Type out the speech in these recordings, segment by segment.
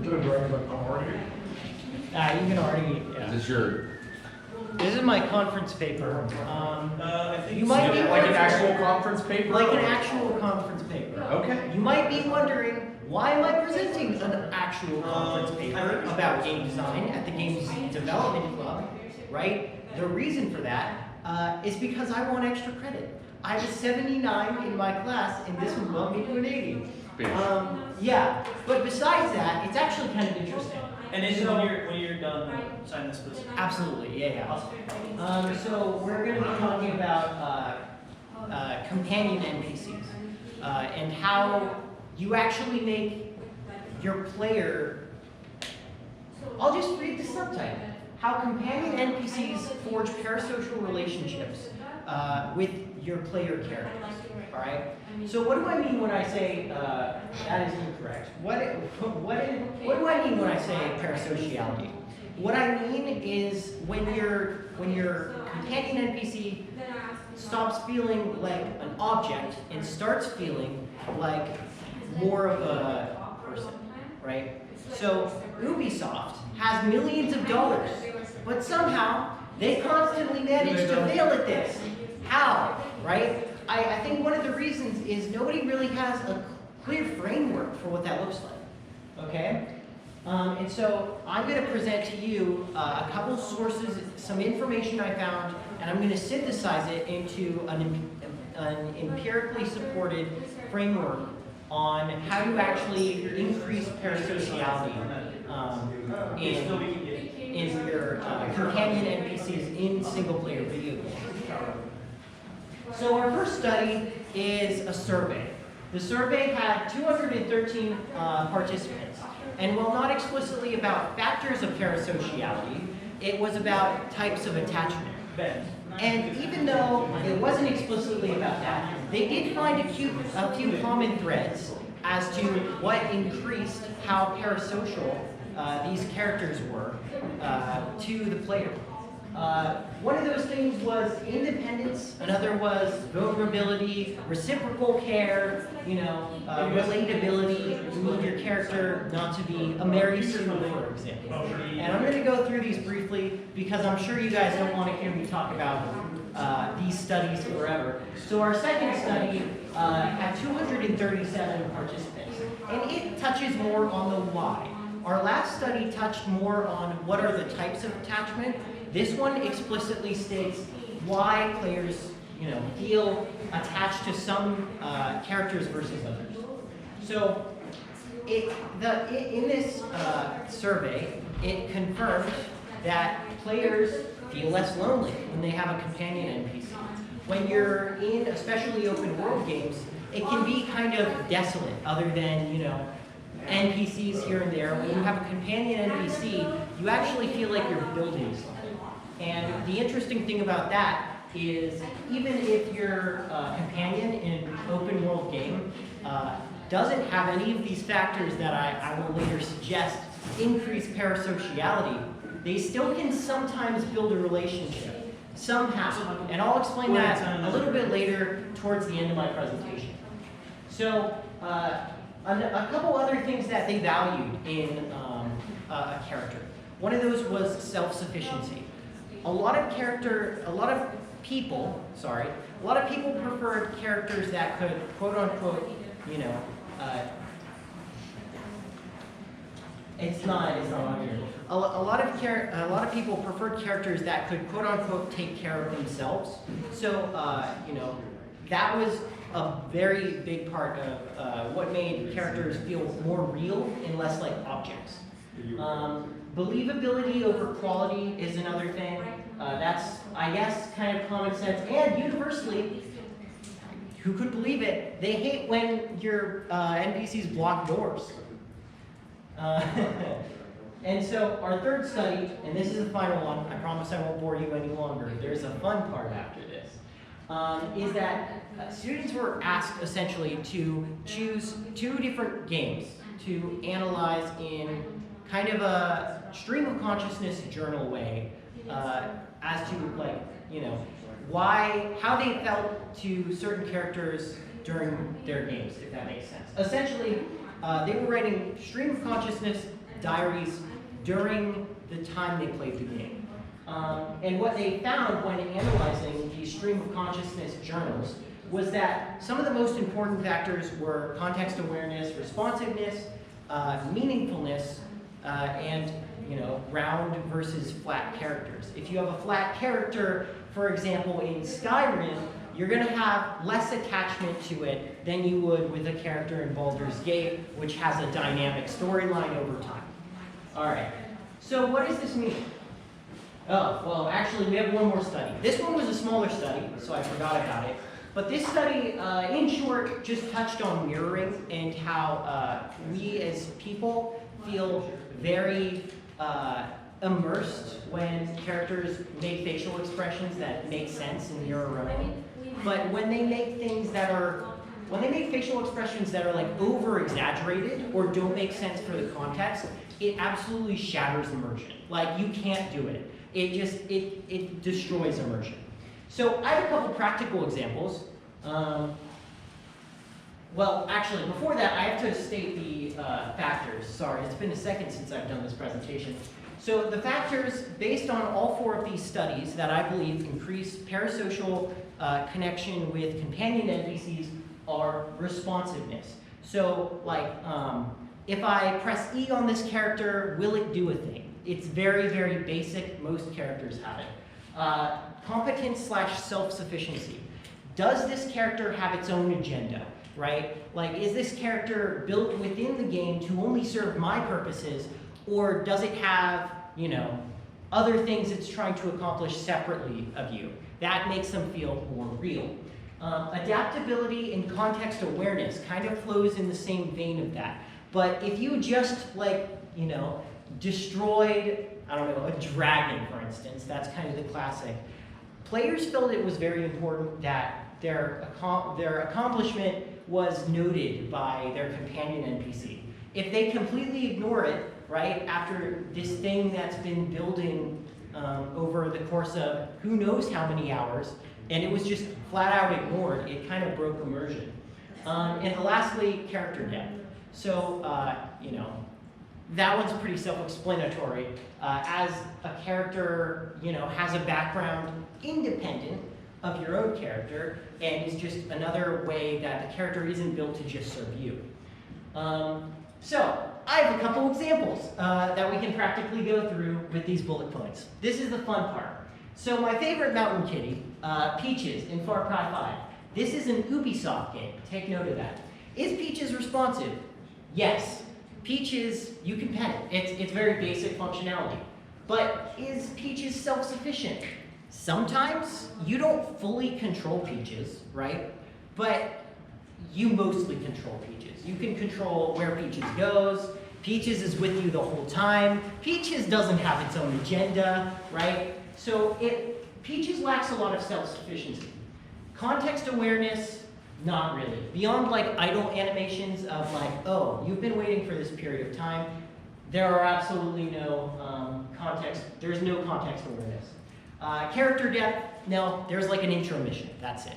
gonna brag about already? You can already. Yeah. This is my conference paper. I think you might be like an actual conference paper? Like an actual conference paper. Okay. You might be wondering, why am I presenting an actual conference paper about game design at the Games Development Club, right? The reason for that is because I want extra credit. I was 79 in my class, and this would bump me to an 80. Yeah, but besides that, it's actually kind of interesting. And then when you're done, sign this, please. Absolutely, yeah. So we're going to be talking about companion NPCs and how you actually make your player. I'll just read the subtitle. How companion NPCs forge parasocial relationships with your player characters. All right. So what do I mean when I say that is incorrect? What do I mean when I say parasociality? What I mean is when your companion NPC stops feeling like an object and starts feeling like more of a person, right? So Ubisoft has millions of dollars, but somehow they constantly manage to fail at this. How, right? I think one of the reasons is nobody really has a clear framework for what that looks like, okay? And so I'm going to present to you a couple sources, some information I found, and I'm going to synthesize it into an empirically supported framework on how to actually increase parasociality in your companion NPCs in single-player video games. So our first study is a survey. The survey had 213 participants, and while not explicitly about factors of parasociality, it was about types of attachment. And even though it wasn't explicitly about that, they did find a few common threads as to what increased how parasocial these characters were to the player. One of those things was independence, another was vulnerability, reciprocal care, relatability. You need your character not to be a Mary Sue, for example. And I'm going to go through these briefly because I'm sure you guys don't want to hear me talk about these studies forever. So our second study had 237 participants, and it touches more on the why. Our last study touched more on what are the types of attachment. This one explicitly states why players, feel attached to some characters versus others. So, in this survey, it confirmed that players feel less lonely when they have a companion NPC. When you're in especially open world games, it can be kind of desolate, other than NPCs here and there. When you have a companion NPC, you actually feel like you're building something. And the interesting thing about that is, even if your companion in an open world game doesn't have any of these factors that I will later suggest increase parasociality, they still can sometimes build a relationship, somehow. And I'll explain that a little bit later towards the end of my presentation. So, a couple other things that they valued in a character. One of those was self-sufficiency. A lot of people preferred characters that could, quote unquote, it's not on here. A lot of people preferred characters that could, quote unquote, take care of themselves. So, that was a very big part of what made characters feel more real and less like objects. Believability over quality is another thing. That's, I guess, kind of common sense. And universally, who could believe it, they hate when your NPCs block doors. And so our third study, and this is the final one, I promise I won't bore you any longer. There's a fun part after this. Is that students were asked essentially to choose 2 different games to analyze in kind of a stream of consciousness journal way as to how they felt to certain characters during their games, if that makes sense. Essentially, They were writing stream of consciousness diaries during the time they played the game. And what they found when analyzing these stream of consciousness journals was that some of the most important factors were context awareness, responsiveness, meaningfulness, and round versus flat characters. If you have a flat character, for example, in Skyrim, you're going to have less attachment to it than you would with a character in Baldur's Gate, which has a dynamic storyline over time. All right, so what does this mean? Oh, well, actually, we have one more study. This one was a smaller study, so I forgot about it. But this study, in short, just touched on mirroring and how we as people feel very immersed when characters make facial expressions that make sense and mirror our own. But when they make facial expressions that are like over-exaggerated or don't make sense for the context, it absolutely shatters immersion. Like, you can't do it. It destroys immersion. So I have a couple practical examples. Well, actually, before that, I have to state the factors. Sorry, it's been a second since I've done this presentation. So the factors, based on all 4 of these studies that I believe increase parasocial connection with companion NPCs are responsiveness. So, like, if I press E on this character, will it do a thing? It's very, very basic. Most characters have it. Competence / self-sufficiency. Does this character have its own agenda, right? Like, is this character built within the game to only serve my purposes, or does it have, other things it's trying to accomplish separately of you? That makes them feel more real. Adaptability and context awareness kind of flows in the same vein of that. But if you just, destroyed, I don't know, a dragon, for instance, that's kind of the classic. Players felt it was very important that their accomplishment was noted by their companion NPC. If they completely ignore it, right, after this thing that's been building over the course of who knows how many hours, and it was just flat out ignored, it kind of broke immersion. And lastly, character depth. So, that one's pretty self-explanatory. As a character, has a background independent of your own character, and is just another way that the character isn't built to just serve you. So, I have a couple examples that we can practically go through with these bullet points. This is the fun part. So my favorite mountain kitty, Peaches in Far Cry 5. This is an Ubisoft game. Take note of that. Is Peaches responsive? Yes. Peaches, you can pet it. It's very basic functionality. But is Peaches self-sufficient? Sometimes you don't fully control Peaches, right? But you mostly control Peaches. You can control where Peaches goes. Peaches is with you the whole time. Peaches doesn't have its own agenda, right? So Peaches lacks a lot of self-sufficiency. Context awareness, not really. Beyond like idle animations of like, oh, you've been waiting for this period of time, there are absolutely no context, there's no context awareness. Character depth, no, there's like an intro mission, that's it.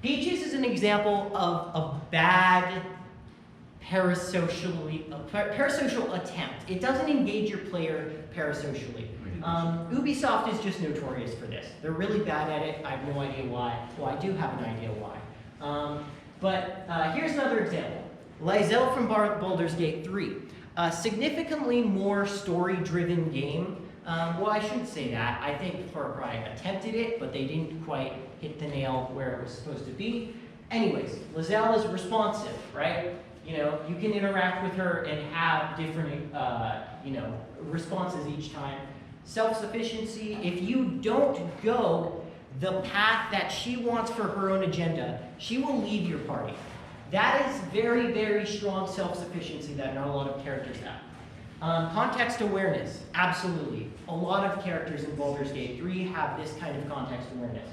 Peaches is an example of a bad parasocial attempt. It doesn't engage your player parasocially. Ubisoft is just notorious for this. They're really bad at it. I have no idea why. Well, I do have an idea why. But here's another example. Lysel from Baldur's Gate 3. A significantly more story-driven game. Well, I shouldn't say that. I think Far Cry attempted it, but they didn't quite hit the nail where it was supposed to be. Anyways, Lysel is responsive, right? You can interact with her and have different, responses each time. Self-sufficiency, if you don't go the path that she wants for her own agenda, she will leave your party. That is very, very strong self-sufficiency that not a lot of characters have. Context awareness, absolutely. A lot of characters in Baldur's Gate 3 have this kind of context awareness.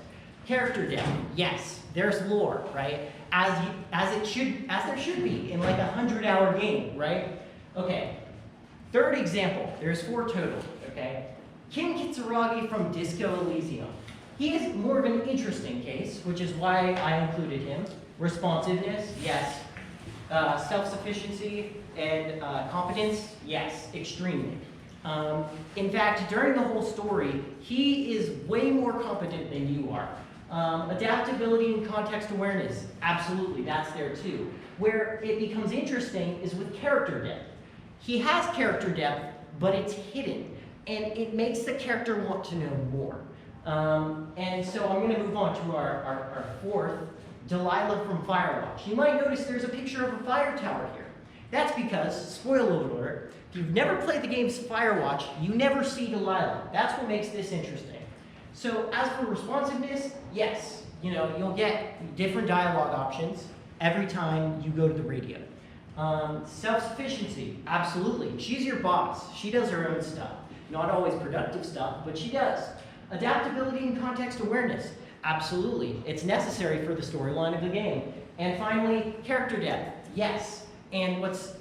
Character depth, yes, there's lore, right? As there should be in like a 100-hour game, right? Okay. Third example, there's 4 total, okay? Kim Kitsuragi from Disco Elysium. He is more of an interesting case, which is why I included him. Responsiveness, yes. Self-sufficiency and competence, yes, extremely. In fact, during the whole story, he is way more competent than you are. Adaptability and context awareness, absolutely, that's there too. Where it becomes interesting is with character depth. He has character depth, but it's hidden, and it makes the character want to know more. And so I'm going to move on to our fourth, Delilah from Firewatch. You might notice there's a picture of a fire tower here. That's because, spoiler alert, if you've never played the game's Firewatch, you never see Delilah. That's what makes this interesting. So as for responsiveness, yes, you'll get different dialogue options every time you go to the radio. Self-sufficiency, absolutely. She's your boss. She does her own stuff. Not always productive stuff, but she does. Adaptability and context awareness, absolutely. It's necessary for the storyline of the game. And finally, character depth, yes. And what's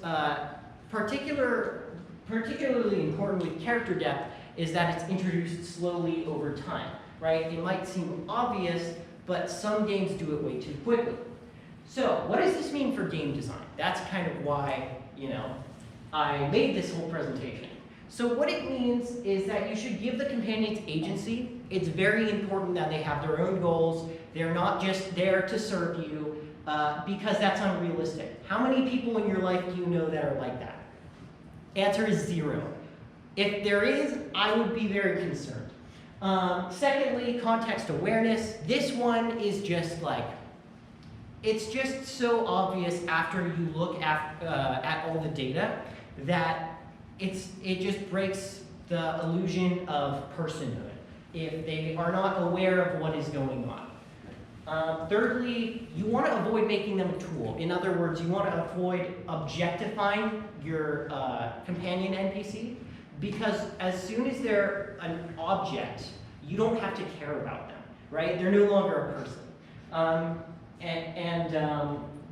particularly important with character depth is that it's introduced slowly over time, right? It might seem obvious, but some games do it way too quickly. So, what does this mean for game design? That's kind of why, I made this whole presentation. So what it means is that you should give the companions agency. It's very important that they have their own goals. They're not just there to serve you, because that's unrealistic. How many people in your life do you know that are like that? Answer is 0. If there is, I would be very concerned. Secondly, context awareness. This one is just it's just so obvious after you look at all the data that it just breaks the illusion of personhood if they are not aware of what is going on. Thirdly, you want to avoid making them a tool. In other words, you want to avoid objectifying your companion NPC, because as soon as they're an object, you don't have to care about them, right? They're no longer a person.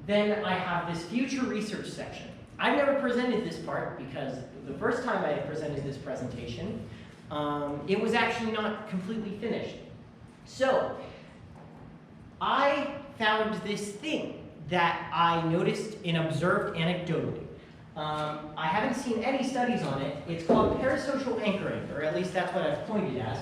Then I have this future research section. I've never presented this part because the first time I presented this presentation, it was actually not completely finished. So, I found this thing that I noticed and observed anecdotally. I haven't seen any studies on it. It's called parasocial anchoring, or at least that's what I've coined it as.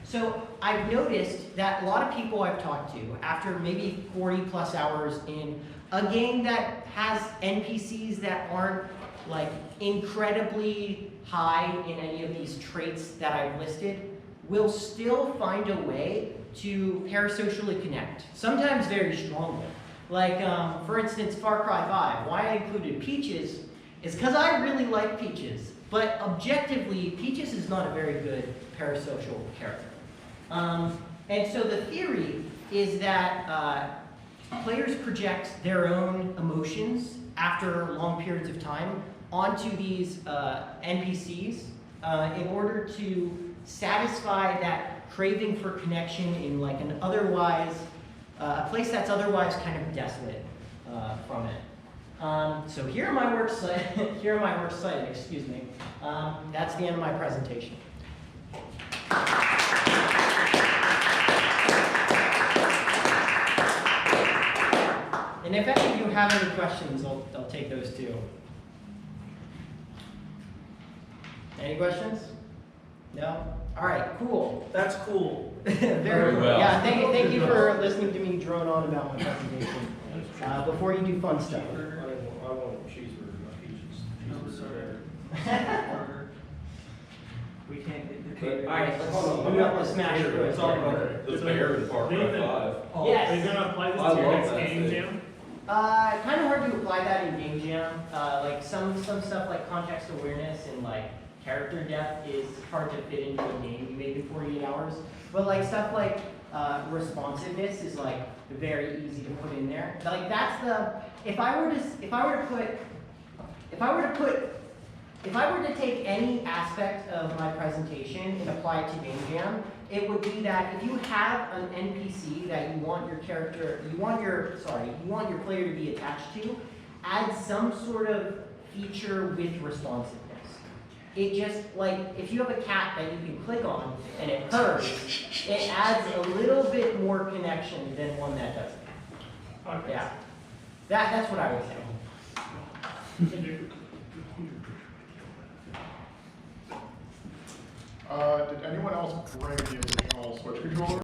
So I've noticed that a lot of people I've talked to, after maybe 40 plus hours in a game that has NPCs that aren't incredibly high in any of these traits that I've listed, will still find a way to parasocially connect, sometimes very strongly. For instance, Far Cry 5. Why I included Peaches is because I really like Peaches, but objectively, Peaches is not a very good parasocial character. And so the theory is that players project their own emotions after long periods of time onto these NPCs in order to satisfy that craving for connection in an otherwise, a place that's otherwise kind of desolate from it. So here are my works cited, excuse me. That's the end of my presentation. And if any of you have any questions, I'll take those too. Any questions? No? All right, cool. That's cool. Very well. Yeah, thank you for listening to me drone on about my presentation. Before you do fun stuff. I want cheeseburger, not peaches. I'm sorry. We can't get the All right, let's move up the smash. It's all right. The bear in Far Cry 5. Yes. Are you gonna apply this I to your love next that game thing. jam? Kind of hard to apply that in game jam. Some stuff like context awareness and character depth is hard to fit into a game you made in 48 hours. But stuff like responsiveness is very easy to put in there. That's the if I were to take any aspect of my presentation and apply it to game jam, it would be that if you have an NPC that you want your player to be attached to, add some sort of feature with responsiveness. It just if you have a cat that you can click on and it purrs, it adds a little bit more connection than one that doesn't. Okay. Yeah, that's what I would say. Did anyone else bring the additional Switch controller?